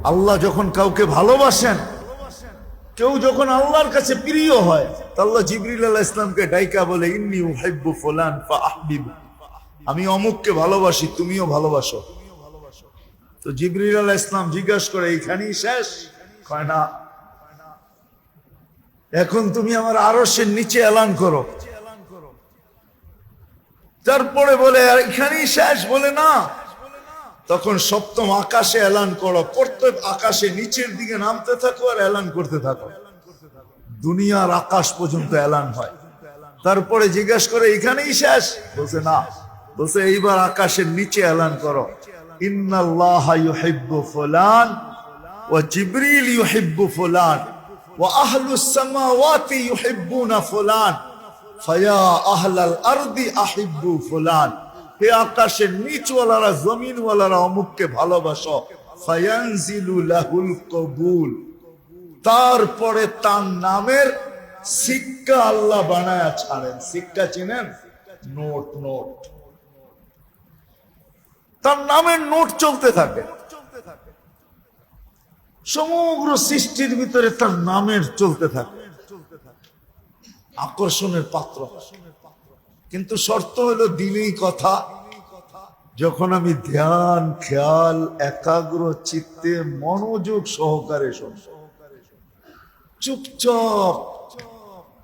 আল্লাহ যখন কাউকে ভালোবাসেন, কেউ যখন আল্লাহর কাছে প্রিয় হয়, আল্লাহ জিবরিল আলাইহিস ইসলামকে ডাইকা বলে, ইন্নী উহিব্বু ফুলান ফাআহবিব, আমি অমুককে ভালোবাসি, তুমিও ভালোবাসো। তো জিবরিল আলাইহিস ইসলাম জিজ্ঞাসা করে, এইখানেই শেষ? কয় না, এখন তুমি আমার আরশের নিচে এলান করো। তারপরে বলে, এখানেই শেষ? বলে না, তখন সপ্তম আকাশে এলান করো, প্রত্যেক আকাশে নিচের দিকে নামতে থাকো আর এলান করতে থাকো, দুনিয়ার আকাশ পর্যন্ত এলান হয়। তারপরে জিজ্ঞাসা করে, এখানেই শেষ? বলছে না, বলছে এইবার আকাশের নিচে এলান করো, ইন্নাল্লাহা ইউহিব্বু ফুলান ওয়া জিবরিল ইউহিব্বু ফুলান ওয়া আহলুস সামাওয়াতি ইউহিব্বুনা ফুলান ফায়া আহলাল আরদি আহিব্বু ফুলান, হে আকাশের নিচওয়ালারা, জমিনওয়ালারা অমুককে ভালোবাসো, ফায়ানজিলু লাহুল কবুল, তারপরে তার নামের সিক্কা আল্লাহ বানায়া ছাড়েন। সিক্কা চিনেন? নোট, নোট, তার নামের নোট চলতে থাকে সমগ্র সৃষ্টির ভিতরে, তার নামের চলতে থাকে, আকর্ষণের পাত্র। কিন্তু শর্ত হলো দিলেই কথা, যখন আমি ধ্যান, খেয়াল, একাগ্র চিত্তে মনোযোগ সহকারে শুনব, চুপচাপ,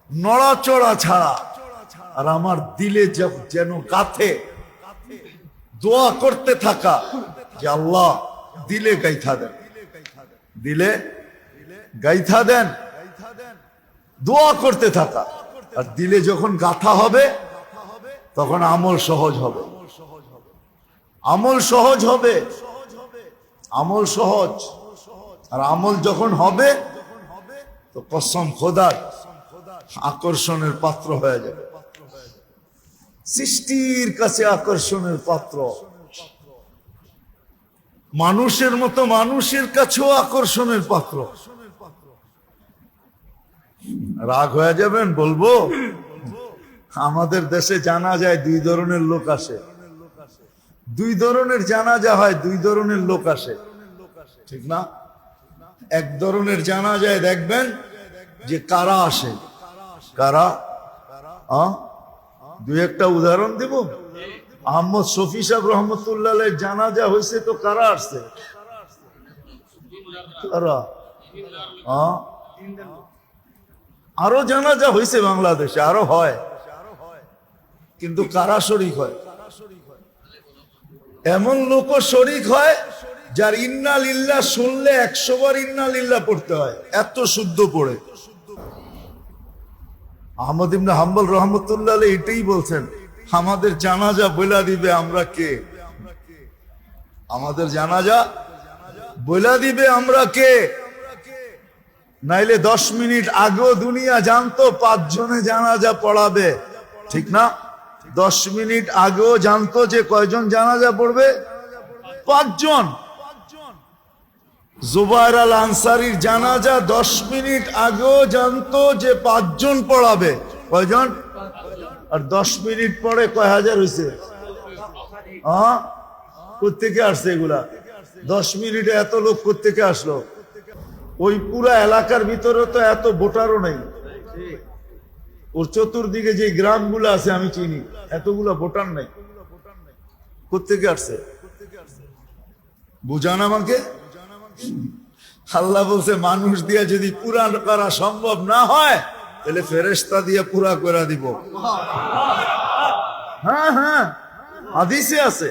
নড়াচড়া ছাড়া, আর আমার দিলে যেন গাথে, দোয়া করতে থাকা যে আল্লাহ দিলে গাইথা দেন, দিলে গাইথা দেন, দোয়া করতে থাকা। আর দিলে যখন গাথা হবে তখন আমল সহজ হবে, আমল সহজ হবে, আমল সহজ। আর আমল যখন হবে তো কসম খোদার আকর্ষণের পাত্র হয়ে যাবে, সৃষ্টির কাছে আকর্ষণের পাত্র। মানুষের মতো মানুষের কাছেও আকর্ষণের পাত্র। রাগ হয়ে যাবেন বলবো, আমাদের দেশে জানাজায় দুই ধরনের লোক আসে, দুই ধরনের জানাজা হয়, দুই ধরনের লোক আসে, ঠিক না? এক ধরনের জানাজায় দেখবেন যে কারা আসে, কারা, দুই একটা উদাহরণ দিব। আহমদ শফি সাহেব রহমতুল্লাহ জানাজা হয়েছে, তো কারা আসছে? কারা? আরো জানাজা হয়েছে বাংলাদেশে, আরো হয়, কিন্তু কারা শরীক হয়? এমন লোকও শরীক হয় যার ইন্না লিল্লাহ শুনলে 100 বার ইন্না লিল্লাহ পড়তে হয়, এত শুদ্ধ পড়ে। আহমদ ইবনে হাম্বল রহমতুল্লাহ এটাই বলছেন, আমাদের জানাজা বইলা দিবে আমরা কে, আমাদের জানাজা বইলা দিবে আমরা কে। নাইলে 10 মিনিট আগেও দুনিয়া জানতো 5 জনে জানাজা পড়াবে, ঠিক না? 10 মিনিট আগেও জানতো যে কয়জন জানাজা পড়বে, 5 জন। জুবায়ের আল আনসারীর জানাজা 10 মিনিট আগেও জানতো যে 5 জন পড়াবে, কয়জন? আর 10 মিনিট পরে কয় হাজার হয়েছে? কোত্থেকে আসছে এগুলা? 10 মিনিটে এত লোক কোত্থেকে আসলো? ওই পুরা এলাকার ভিতরে তো এত ভোটারও নেই, ওর চতুর্দিকে যে গ্রামগুলো আছে আমি চিনি, এতগুলা ভোটার নাই, কোত্থেকে আসছে? বুঝান আমাকে। আল্লাহ বলছে মানুষ দিয়া যদি পুরা করা সম্ভব না হয় তাহলে ফেরেশতা দিয়ে পুরা করে দিব। হ্যাঁ হ্যাঁ, হাদিসে আছে।